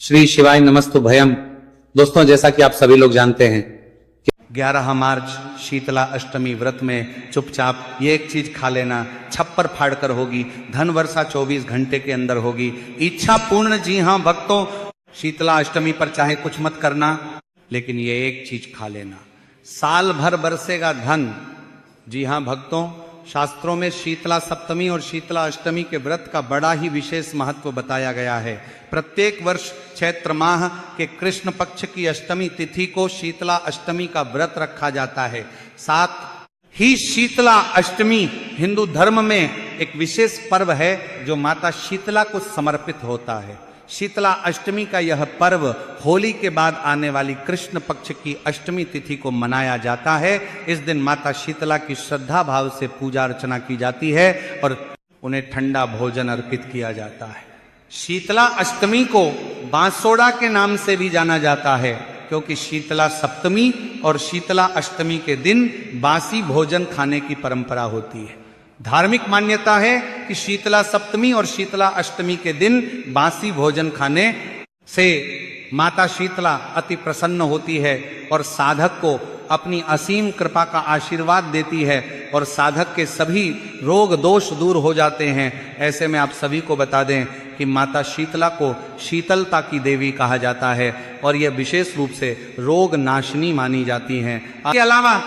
श्री शिवाय नमस्तु भयम। दोस्तों, जैसा कि आप सभी लोग जानते हैं कि 11 मार्च शीतला अष्टमी व्रत में चुपचाप ये एक चीज खा लेना, छप्पर फाड़ कर होगी, धन वर्षा 24 घंटे के अंदर होगी, इच्छा पूर्ण। जी हाँ भक्तों, शीतला अष्टमी पर चाहे कुछ मत करना, लेकिन ये एक चीज खा लेना, साल भर बरसेगा धन। जी हाँ भक्तों, शास्त्रों में शीतला सप्तमी और शीतला अष्टमी के व्रत का बड़ा ही विशेष महत्व बताया गया है। प्रत्येक वर्ष चैत्र माह के कृष्ण पक्ष की अष्टमी तिथि को शीतला अष्टमी का व्रत रखा जाता है। साथ ही शीतला अष्टमी हिंदू धर्म में एक विशेष पर्व है जो माता शीतला को समर्पित होता है। शीतला अष्टमी का यह पर्व होली के बाद आने वाली कृष्ण पक्ष की अष्टमी तिथि को मनाया जाता है। इस दिन माता शीतला की श्रद्धा भाव से पूजा अर्चना की जाती है और उन्हें ठंडा भोजन अर्पित किया जाता है। शीतला अष्टमी को बांसोड़ा के नाम से भी जाना जाता है, क्योंकि शीतला सप्तमी और शीतला अष्टमी के दिन बासी भोजन खाने की परंपरा होती है। धार्मिक मान्यता है कि शीतला सप्तमी और शीतला अष्टमी के दिन बासी भोजन खाने से माता शीतला अति प्रसन्न होती है और साधक को अपनी असीम कृपा का आशीर्वाद देती है और साधक के सभी रोग दोष दूर हो जाते हैं। ऐसे में आप सभी को बता दें कि माता शीतला को शीतलता की देवी कहा जाता है और यह विशेष रूप से रोग नाशिनी मानी जाती हैं। इसके अलावा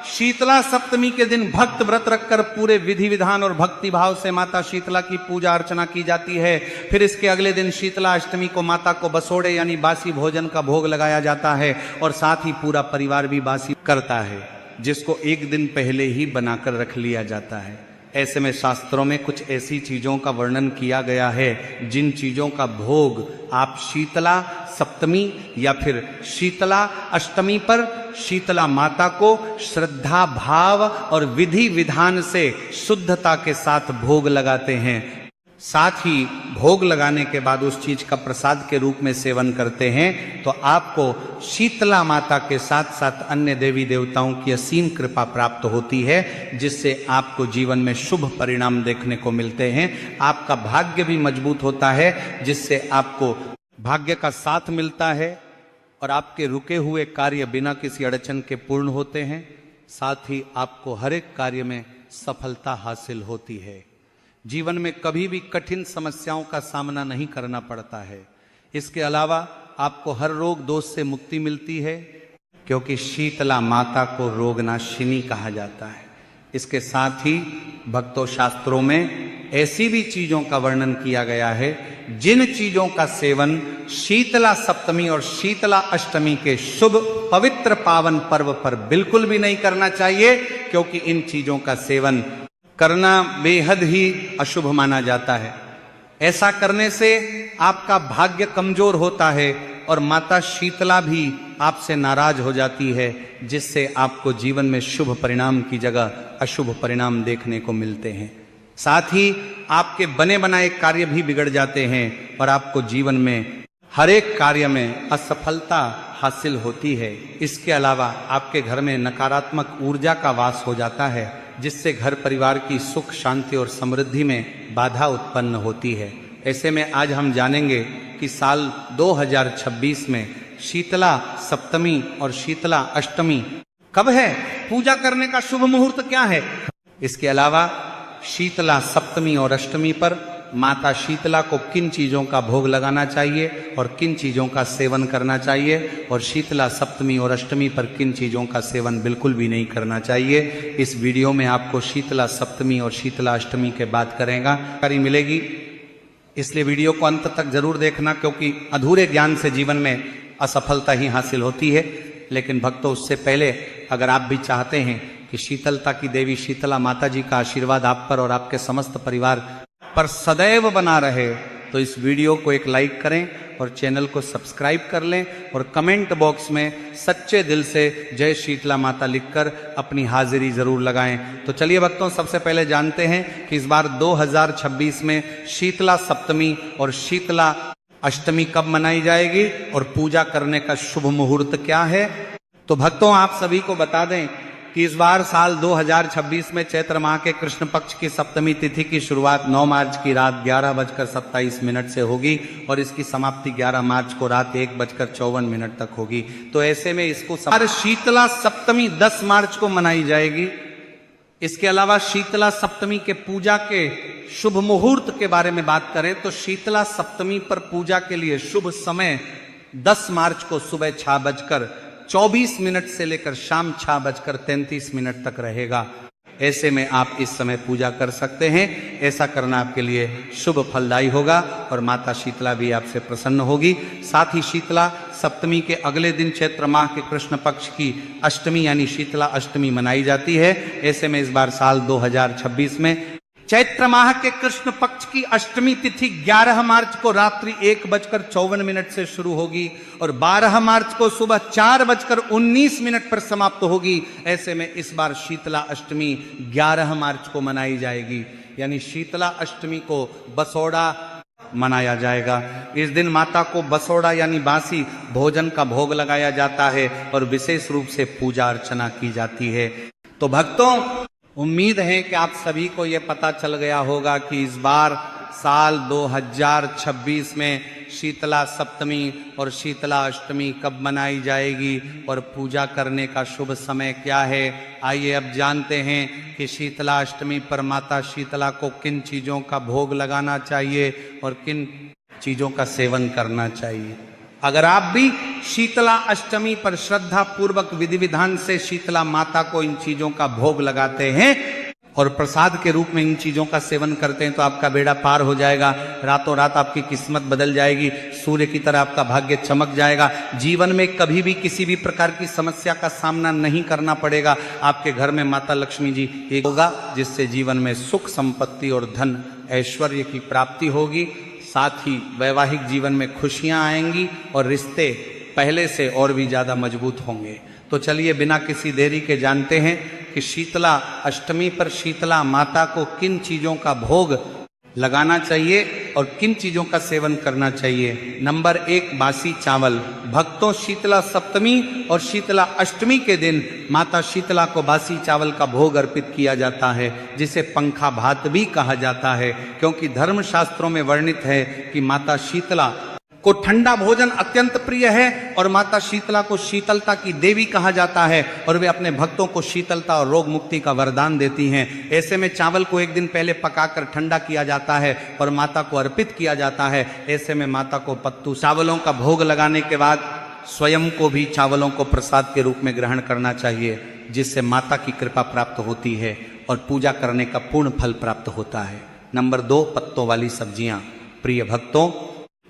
शीतला सप्तमी के दिन भक्त व्रत रखकर पूरे विधि विधान और भक्ति भाव से माता शीतला की पूजा अर्चना की जाती है। फिर इसके अगले दिन शीतला अष्टमी को माता को बसोड़े यानी बासी भोजन का भोग लगाया जाता है और साथ ही पूरा परिवार भी बासी करता है, जिसको एक दिन पहले ही बनाकर रख लिया जाता है। ऐसे में शास्त्रों में कुछ ऐसी चीजों का वर्णन किया गया है जिन चीजों का भोग आप शीतला सप्तमी या फिर शीतला अष्टमी पर शीतला माता को श्रद्धा भाव और विधि विधान से शुद्धता के साथ भोग लगाते हैं। साथ ही भोग लगाने के बाद उस चीज का प्रसाद के रूप में सेवन करते हैं तो आपको शीतला माता के साथ साथ अन्य देवी देवताओं की असीम कृपा प्राप्त होती है, जिससे आपको जीवन में शुभ परिणाम देखने को मिलते हैं। आपका भाग्य भी मजबूत होता है, जिससे आपको भाग्य का साथ मिलता है और आपके रुके हुए कार्य बिना किसी अड़चन के पूर्ण होते हैं। साथ ही आपको हर एक कार्य में सफलता हासिल होती है। जीवन में कभी भी कठिन समस्याओं का सामना नहीं करना पड़ता है। इसके अलावा आपको हर रोग दोष से मुक्ति मिलती है, क्योंकि शीतला माता को रोगनाशिनी कहा जाता है। इसके साथ ही भक्तों, शास्त्रों में ऐसी भी चीजों का वर्णन किया गया है जिन चीजों का सेवन शीतला सप्तमी और शीतला अष्टमी के शुभ पवित्र पावन पर्व पर बिल्कुल भी नहीं करना चाहिए, क्योंकि इन चीजों का सेवन करना बेहद ही अशुभ माना जाता है। ऐसा करने से आपका भाग्य कमजोर होता है और माता शीतला भी आपसे नाराज हो जाती है, जिससे आपको जीवन में शुभ परिणाम की जगह अशुभ परिणाम देखने को मिलते हैं। साथ ही आपके बने बनाए कार्य भी बिगड़ जाते हैं और आपको जीवन में हर एक कार्य में असफलता हासिल होती है। इसके अलावा आपके घर में नकारात्मक ऊर्जा का वास हो जाता है, जिससे घर परिवार की सुख शांति और समृद्धि में बाधा उत्पन्न होती है। ऐसे में आज हम जानेंगे कि साल 2026 में शीतला सप्तमी और शीतला अष्टमी कब है, पूजा करने का शुभ मुहूर्त क्या है। इसके अलावा शीतला सप्तमी और अष्टमी पर माता शीतला को किन चीजों का भोग लगाना चाहिए और किन चीजों का सेवन करना चाहिए, और शीतला सप्तमी और अष्टमी पर किन चीजों का सेवन बिल्कुल भी नहीं करना चाहिए। इस वीडियो में आपको शीतला सप्तमी और शीतला अष्टमी के बात करेगा जानकारी मिलेगी, इसलिए वीडियो को अंत तक जरूर देखना, क्योंकि अधूरे ज्ञान से जीवन में असफलता ही हासिल होती है। लेकिन भक्तों, उससे पहले अगर आप भी चाहते हैं कि शीतलता की देवी शीतला माता जी का आशीर्वाद आप पर और आपके समस्त परिवार पर सदैव बना रहे, तो इस वीडियो को एक लाइक करें और चैनल को सब्सक्राइब कर लें और कमेंट बॉक्स में सच्चे दिल से जय शीतला माता लिखकर अपनी हाजिरी जरूर लगाएं। तो चलिए भक्तों, सबसे पहले जानते हैं कि इस बार 2026 में शीतला सप्तमी और शीतला अष्टमी कब मनाई जाएगी और पूजा करने का शुभ मुहूर्त क्या है। तो भक्तों, आप सभी को बता दें कि इस बार साल 2026 में चैत्र माह के कृष्ण पक्ष की सप्तमी तिथि की शुरुआत 9 मार्च की रात 11:27 से होगी और इसकी समाप्ति 11 मार्च को रात 1:54 तक होगी। तो ऐसे में इसको शीतला सप्तमी 10 मार्च को मनाई जाएगी। इसके अलावा शीतला सप्तमी के पूजा के शुभ मुहूर्त के बारे में बात करें तो शीतला सप्तमी पर पूजा के लिए शुभ समय 10 मार्च को सुबह 6:24 से लेकर शाम 6:33 तक रहेगा। ऐसे में आप इस समय पूजा कर सकते हैं। ऐसा करना आपके लिए शुभ फलदायी होगा और माता शीतला भी आपसे प्रसन्न होगी। साथ ही शीतला सप्तमी के अगले दिन चैत्र माह के कृष्ण पक्ष की अष्टमी यानी शीतला अष्टमी मनाई जाती है। ऐसे में इस बार साल 2026 में चैत्र माह के कृष्ण पक्ष की अष्टमी तिथि 11 मार्च को रात्रि 1:54 से शुरू होगी और 12 मार्च को सुबह 4:19 पर समाप्त होगी। ऐसे में इस बार शीतला अष्टमी 11 मार्च को मनाई जाएगी, यानी शीतला अष्टमी को बसोड़ा मनाया जाएगा। इस दिन माता को बसोड़ा यानी बासी भोजन का भोग लगाया जाता है और विशेष रूप से पूजा अर्चना की जाती है। तो भक्तों, उम्मीद है कि आप सभी को यह पता चल गया होगा कि इस बार साल 2026 में शीतला सप्तमी और शीतला अष्टमी कब मनाई जाएगी और पूजा करने का शुभ समय क्या है। आइए अब जानते हैं कि शीतला अष्टमी पर माता शीतला को किन चीज़ों का भोग लगाना चाहिए और किन चीज़ों का सेवन करना चाहिए। अगर आप भी शीतला अष्टमी पर श्रद्धा पूर्वक विधि विधान से शीतला माता को इन चीजों का भोग लगाते हैं और प्रसाद के रूप में इन चीजों का सेवन करते हैं तो आपका बेड़ा पार हो जाएगा। रातों रात आपकी किस्मत बदल जाएगी, सूर्य की तरह आपका भाग्य चमक जाएगा। जीवन में कभी भी किसी भी प्रकार की समस्या का सामना नहीं करना पड़ेगा। आपके घर में माता लक्ष्मी जी एक होगा जिससे जीवन में सुख संपत्ति और धन ऐश्वर्य की प्राप्ति होगी। साथ ही वैवाहिक जीवन में खुशियां आएंगी और रिश्ते पहले से और भी ज्यादा मजबूत होंगे। तो चलिए बिना किसी देरी के जानते हैं कि शीतला अष्टमी पर शीतला माता को किन चीजों का भोग लगाना चाहिए और किन चीजों का सेवन करना चाहिए। नंबर 1, बासी चावल। भक्तों, शीतला सप्तमी और शीतला अष्टमी के दिन माता शीतला को बासी चावल का भोग अर्पित किया जाता है, जिसे पंखा भात भी कहा जाता है, क्योंकि धर्मशास्त्रों में वर्णित है कि माता शीतला को ठंडा भोजन अत्यंत प्रिय है और माता शीतला को शीतलता की देवी कहा जाता है और वे अपने भक्तों को शीतलता और रोग मुक्ति का वरदान देती हैं। ऐसे में चावल को एक दिन पहले पकाकर ठंडा किया जाता है और माता को अर्पित किया जाता है। ऐसे में माता को पत्तू चावलों का भोग लगाने के बाद स्वयं को भी चावलों को प्रसाद के रूप में ग्रहण करना चाहिए, जिससे माता की कृपा प्राप्त होती है और पूजा करने का पूर्ण फल प्राप्त होता है। नंबर 2, पत्तों वाली सब्जियां। प्रिय भक्तों,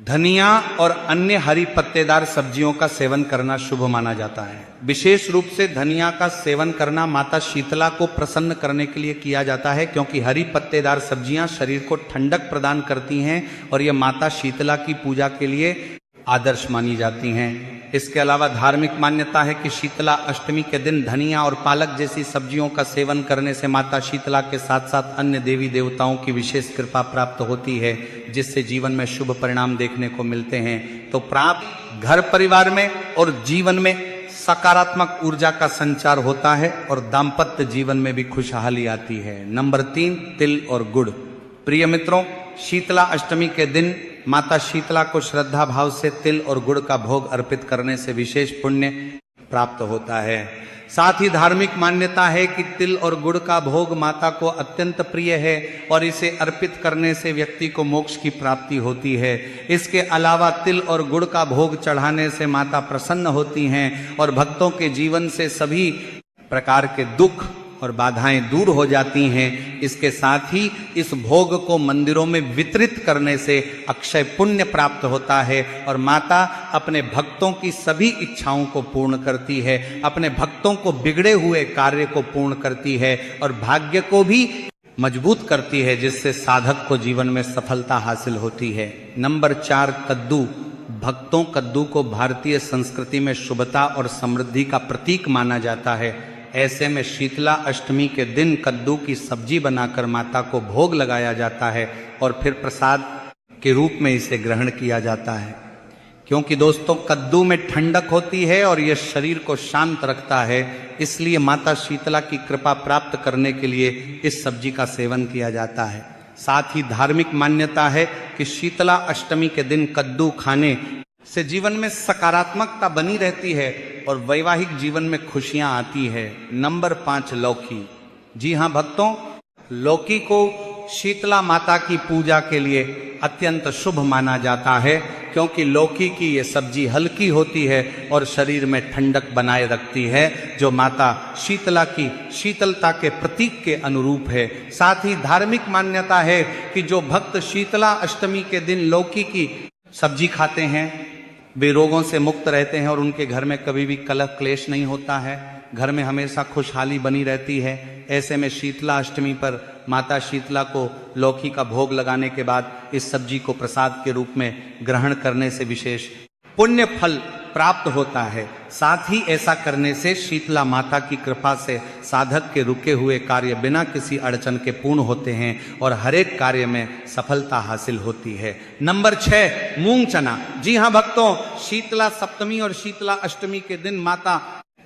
धनिया और अन्य हरी पत्तेदार सब्जियों का सेवन करना शुभ माना जाता है। विशेष रूप से धनिया का सेवन करना माता शीतला को प्रसन्न करने के लिए किया जाता है, क्योंकि हरी पत्तेदार सब्जियां शरीर को ठंडक प्रदान करती हैं और ये माता शीतला की पूजा के लिए आदर्श मानी जाती हैं। इसके अलावा धार्मिक मान्यता है कि शीतला अष्टमी के दिन धनिया और पालक जैसी सब्जियों का सेवन करने से माता शीतला के साथ साथ अन्य देवी देवताओं की विशेष कृपा प्राप्त होती है, जिससे जीवन में शुभ परिणाम देखने को मिलते हैं। तो प्राप्त घर परिवार में और जीवन में सकारात्मक ऊर्जा का संचार होता है और दाम्पत्य जीवन में भी खुशहाली आती है। नंबर 3, तिल और गुड़। प्रिय मित्रों, शीतला अष्टमी के दिन माता शीतला को श्रद्धा भाव से तिल और गुड़ का भोग अर्पित करने से विशेष पुण्य प्राप्त होता है। साथ ही धार्मिक मान्यता है कि तिल और गुड़ का भोग माता को अत्यंत प्रिय है और इसे अर्पित करने से व्यक्ति को मोक्ष की प्राप्ति होती है। इसके अलावा तिल और गुड़ का भोग चढ़ाने से माता प्रसन्न होती हैं और भक्तों के जीवन से सभी प्रकार के दुख और बाधाएं दूर हो जाती हैं। इसके साथ ही इस भोग को मंदिरों में वितरित करने से अक्षय पुण्य प्राप्त होता है और माता अपने भक्तों की सभी इच्छाओं को पूर्ण करती है, अपने भक्तों को बिगड़े हुए कार्य को पूर्ण करती है और भाग्य को भी मजबूत करती है, जिससे साधक को जीवन में सफलता हासिल होती है। नंबर 4, कद्दू। भक्तों, कद्दू को भारतीय संस्कृति में शुभता और समृद्धि का प्रतीक माना जाता है। ऐसे में शीतला अष्टमी के दिन कद्दू की सब्जी बनाकर माता को भोग लगाया जाता है और फिर प्रसाद के रूप में इसे ग्रहण किया जाता है। क्योंकि दोस्तों कद्दू में ठंडक होती है और यह शरीर को शांत रखता है, इसलिए माता शीतला की कृपा प्राप्त करने के लिए इस सब्जी का सेवन किया जाता है। साथ ही धार्मिक मान्यता है कि शीतला अष्टमी के दिन कद्दू खाने से जीवन में सकारात्मकता बनी रहती है और वैवाहिक जीवन में खुशियां आती है। नंबर 5, लौकी। जी हाँ भक्तों, लौकी को शीतला माता की पूजा के लिए अत्यंत शुभ माना जाता है, क्योंकि लौकी की ये सब्जी हल्की होती है और शरीर में ठंडक बनाए रखती है, जो माता शीतला की शीतलता के प्रतीक के अनुरूप है। साथ ही धार्मिक मान्यता है कि जो भक्त शीतला अष्टमी के दिन लौकी की सब्जी खाते हैं वे रोगों से मुक्त रहते हैं और उनके घर में कभी भी कलह क्लेश नहीं होता है, घर में हमेशा खुशहाली बनी रहती है। ऐसे में शीतला अष्टमी पर माता शीतला को लौकी का भोग लगाने के बाद इस सब्जी को प्रसाद के रूप में ग्रहण करने से विशेष पुण्य फल प्राप्त होता है। साथ ही ऐसा करने से शीतला माता की कृपा से साधक के रुके हुए कार्य बिना किसी अड़चन के पूर्ण होते हैं और हर एक कार्य में सफलता हासिल होती है। नंबर 6, मूंग चना। जी हाँ भक्तों, शीतला सप्तमी और शीतला अष्टमी के दिन माता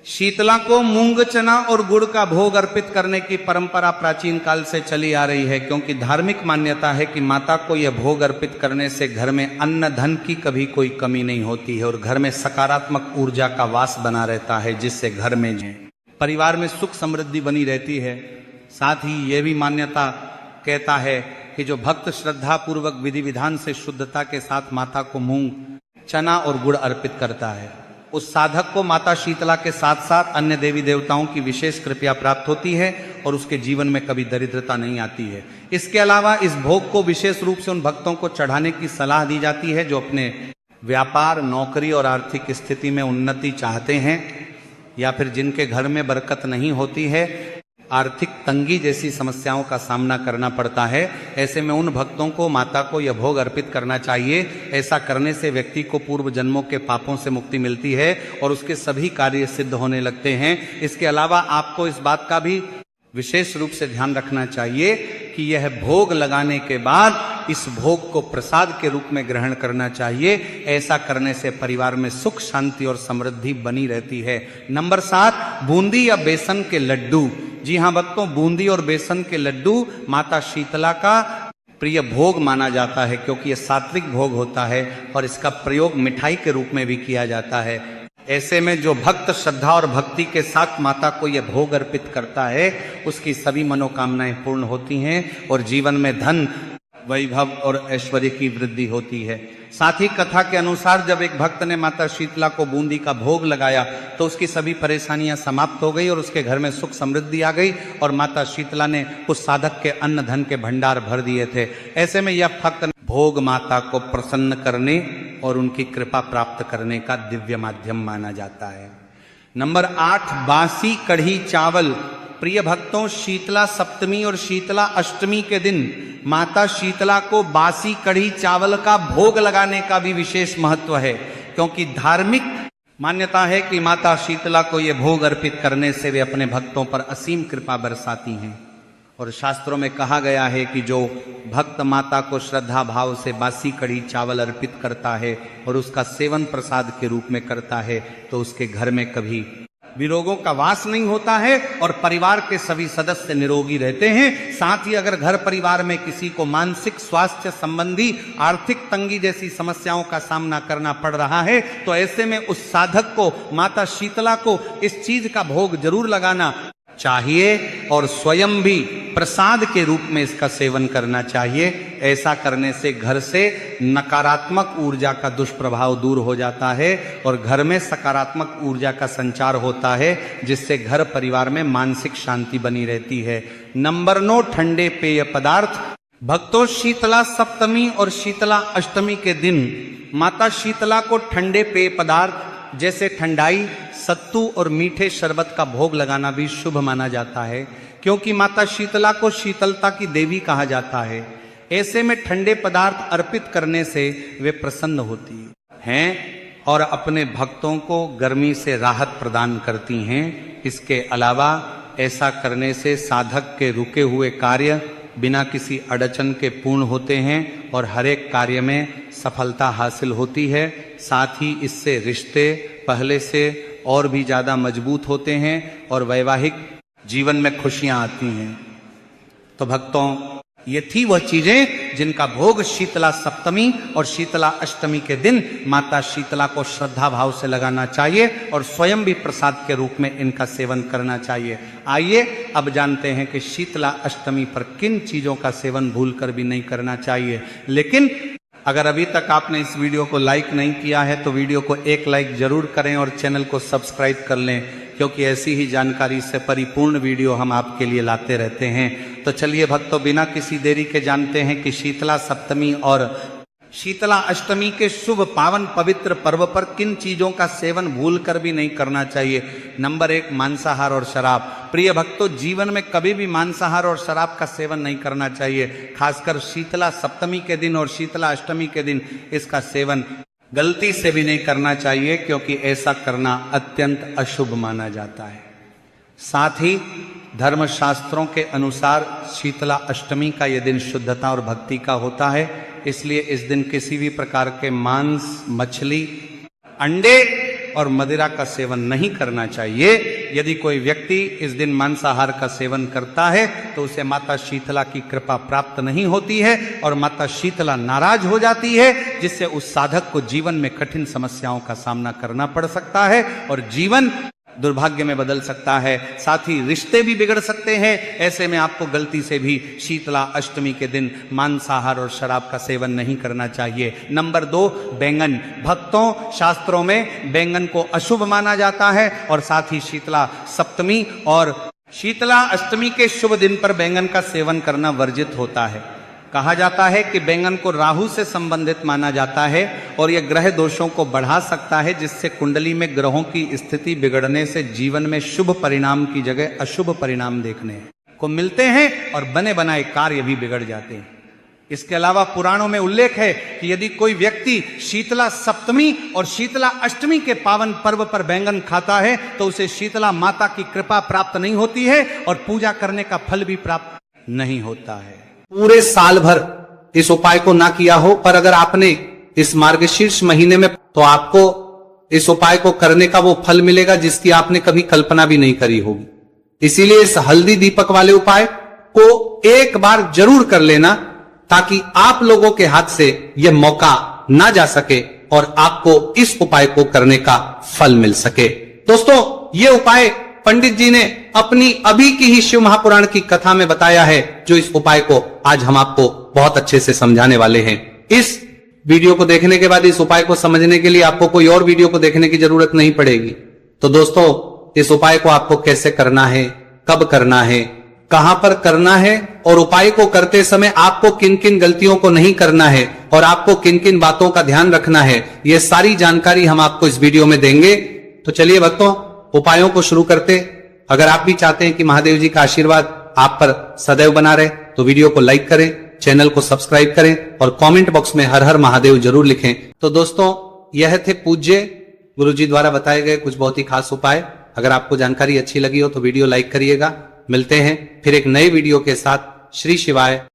शीतला को मूंग चना और गुड़ का भोग अर्पित करने की परंपरा प्राचीन काल से चली आ रही है, क्योंकि धार्मिक मान्यता है कि माता को यह भोग अर्पित करने से घर में अन्न धन की कभी कोई कमी नहीं होती है और घर में सकारात्मक ऊर्जा का वास बना रहता है, जिससे घर में परिवार में सुख समृद्धि बनी रहती है। साथ ही यह भी मान्यता कहता है कि जो भक्त श्रद्धा पूर्वक विधि विधान से शुद्धता के साथ माता को मूंग चना और गुड़ अर्पित करता है, उस साधक को माता शीतला के साथ साथ अन्य देवी देवताओं की विशेष कृपा प्राप्त होती है और उसके जीवन में कभी दरिद्रता नहीं आती है। इसके अलावा इस भोग को विशेष रूप से उन भक्तों को चढ़ाने की सलाह दी जाती है जो अपने व्यापार, नौकरी और आर्थिक स्थिति में उन्नति चाहते हैं, या फिर जिनके घर में बरकत नहीं होती है, आर्थिक तंगी जैसी समस्याओं का सामना करना पड़ता है। ऐसे में उन भक्तों को माता को यह भोग अर्पित करना चाहिए। ऐसा करने से व्यक्ति को पूर्व जन्मों के पापों से मुक्ति मिलती है और उसके सभी कार्य सिद्ध होने लगते हैं। इसके अलावा आपको इस बात का भी विशेष रूप से ध्यान रखना चाहिए कि यह भोग लगाने के बाद इस भोग को प्रसाद के रूप में ग्रहण करना चाहिए। ऐसा करने से परिवार में सुख, शांति और समृद्धि बनी रहती है। नंबर 7, बूंदी या बेसन के लड्डू। जी हाँ भक्तों, बूंदी और बेसन के लड्डू माता शीतला का प्रिय भोग माना जाता है, क्योंकि यह सात्विक भोग होता है और इसका प्रयोग मिठाई के रूप में भी किया जाता है। ऐसे में जो भक्त श्रद्धा और भक्ति के साथ माता को यह भोग अर्पित करता है, उसकी सभी मनोकामनाएं पूर्ण होती हैं और जीवन में धन, वैभव और ऐश्वर्य की वृद्धि होती है। साथ ही कथा के अनुसार जब एक भक्त ने माता शीतला को बूंदी का भोग लगाया तो उसकी सभी परेशानियां समाप्त हो गई और उसके घर में सुख समृद्धि आ गई और माता शीतला ने उस साधक के अन्न धन के भंडार भर दिए थे। ऐसे में यह भक्त भोग माता को प्रसन्न करने और उनकी कृपा प्राप्त करने का दिव्य माध्यम माना जाता है। नंबर 8, बासी कढ़ी चावल। प्रिय भक्तों, शीतला सप्तमी और शीतला अष्टमी के दिन माता शीतला को बासी कढ़ी चावल का भोग लगाने का भी विशेष महत्व है, क्योंकि धार्मिक मान्यता है कि माता शीतला को यह भोग अर्पित करने से वे अपने भक्तों पर असीम कृपा बरसाती हैं। और शास्त्रों में कहा गया है कि जो भक्त माता को श्रद्धा भाव से बासी कढ़ी चावल अर्पित करता है और उसका सेवन प्रसाद के रूप में करता है तो उसके घर में कभी विरोगों का वास नहीं होता है और परिवार के सभी सदस्य निरोगी रहते हैं। साथ ही अगर घर परिवार में किसी को मानसिक स्वास्थ्य संबंधी आर्थिक तंगी जैसी समस्याओं का सामना करना पड़ रहा है तो ऐसे में उस साधक को माता शीतला को इस चीज का भोग जरूर लगाना चाहिए और स्वयं भी प्रसाद के रूप में इसका सेवन करना चाहिए। ऐसा करने से घर से नकारात्मक ऊर्जा का दुष्प्रभाव दूर हो जाता है और घर में सकारात्मक ऊर्जा का संचार होता है, जिससे घर परिवार में मानसिक शांति बनी रहती है। नंबर 9, ठंडे पेय पदार्थ। भक्तों, शीतला सप्तमी और शीतला अष्टमी के दिन माता शीतला को ठंडे पेय पदार्थ जैसे ठंडाई, सत्तू और मीठे शरबत का भोग लगाना भी शुभ माना जाता है, क्योंकि माता शीतला को शीतलता की देवी कहा जाता है। ऐसे में ठंडे पदार्थ अर्पित करने से वे प्रसन्न होती हैं और अपने भक्तों को गर्मी से राहत प्रदान करती हैं। इसके अलावा ऐसा करने से साधक के रुके हुए कार्य बिना किसी अड़चन के पूर्ण होते हैं और हर एक कार्य में सफलता हासिल होती है। साथ ही इससे रिश्ते पहले से और भी ज़्यादा मजबूत होते हैं और वैवाहिक जीवन में खुशियां आती हैं। तो भक्तों, ये थी वह चीजें जिनका भोग शीतला सप्तमी और शीतला अष्टमी के दिन माता शीतला को श्रद्धा भाव से लगाना चाहिए और स्वयं भी प्रसाद के रूप में इनका सेवन करना चाहिए। आइए अब जानते हैं कि शीतला अष्टमी पर किन चीजों का सेवन भूलकर भी नहीं करना चाहिए। लेकिन अगर अभी तक आपने इस वीडियो को लाइक नहीं किया है तो वीडियो को एक लाइक जरूर करें और चैनल को सब्सक्राइब कर लें, क्योंकि ऐसी ही जानकारी से परिपूर्ण वीडियो हम आपके लिए लाते रहते हैं। तो चलिए भक्तों, बिना किसी देरी के जानते हैं कि शीतला सप्तमी और शीतला अष्टमी के शुभ पावन पवित्र पर्व पर किन चीजों का सेवन भूल कर भी नहीं करना चाहिए। नंबर 1, मांसाहार और शराब। प्रिय भक्तों, जीवन में कभी भी मांसाहार और शराब का सेवन नहीं करना चाहिए। खासकर शीतला सप्तमी के दिन और शीतला अष्टमी के दिन इसका सेवन गलती से भी नहीं करना चाहिए, क्योंकि ऐसा करना अत्यंत अशुभ माना जाता है। साथ ही धर्मशास्त्रों के अनुसार शीतला अष्टमी का यह दिन शुद्धता और भक्ति का होता है, इसलिए इस दिन किसी भी प्रकार के मांस, मछली, अंडे और मदिरा का सेवन नहीं करना चाहिए। यदि कोई व्यक्ति इस दिन मांसाहार का सेवन करता है तो उसे माता शीतला की कृपा प्राप्त नहीं होती है और माता शीतला नाराज हो जाती है, जिससे उस साधक को जीवन में कठिन समस्याओं का सामना करना पड़ सकता है और जीवन दुर्भाग्य में बदल सकता है। साथ ही रिश्ते भी बिगड़ सकते हैं। ऐसे में आपको गलती से भी शीतला अष्टमी के दिन मांसाहार और शराब का सेवन नहीं करना चाहिए। नंबर 2, बैंगन। भक्तों, शास्त्रों में बैंगन को अशुभ माना जाता है और साथ ही शीतला सप्तमी और शीतला अष्टमी के शुभ दिन पर बैंगन का सेवन करना वर्जित होता है। कहा जाता है कि बैंगन को राहु से संबंधित माना जाता है और यह ग्रह दोषों को बढ़ा सकता है, जिससे कुंडली में ग्रहों की स्थिति बिगड़ने से जीवन में शुभ परिणाम की जगह अशुभ परिणाम देखने को मिलते हैं और बने बनाए कार्य भी बिगड़ जाते हैं। इसके अलावा पुराणों में उल्लेख है कि यदि कोई व्यक्ति शीतला सप्तमी और शीतला अष्टमी के पावन पर्व पर बैंगन खाता है तो उसे शीतला माता की कृपा प्राप्त नहीं होती है और पूजा करने का फल भी प्राप्त नहीं होता है। पूरे साल भर इस उपाय को ना किया हो, पर अगर आपने इस मार्गशीर्ष महीने में, तो आपको इस उपाय को करने का वो फल मिलेगा जिसकी आपने कभी कल्पना भी नहीं करी होगी। इसीलिए इस हल्दी दीपक वाले उपाय को एक बार जरूर कर लेना, ताकि आप लोगों के हाथ से यह मौका ना जा सके और आपको इस उपाय को करने का फल मिल सके। दोस्तों, ये उपाय पंडित जी ने अपनी अभी की ही शिव महापुराण की कथा में बताया है, जो इस उपाय को आज हम आपको बहुत अच्छे से समझाने वाले हैं। इस वीडियो को देखने के बाद इस उपाय को समझने के लिए आपको कोई और वीडियो को देखने की जरूरत नहीं पड़ेगी। तो दोस्तों, इस उपाय को आपको कैसे करना है, कब करना है, कहां पर करना है और उपाय को करते समय आपको किन किन गलतियों को नहीं करना है और आपको किन किन बातों का ध्यान रखना है, यह सारी जानकारी हम आपको इस वीडियो में देंगे। तो चलिए भक्तों, उपायों को शुरू करते। अगर आप भी चाहते हैं कि महादेव जी का आशीर्वाद आप पर सदैव बना रहे तो वीडियो को लाइक करें, चैनल को सब्सक्राइब करें और कमेंट बॉक्स में हर हर महादेव जरूर लिखें। तो दोस्तों, यह थे पूज्य गुरु जी द्वारा बताए गए कुछ बहुत ही खास उपाय। अगर आपको जानकारी अच्छी लगी हो तो वीडियो लाइक करिएगा। मिलते हैं फिर एक नए वीडियो के साथ। श्री शिवाय।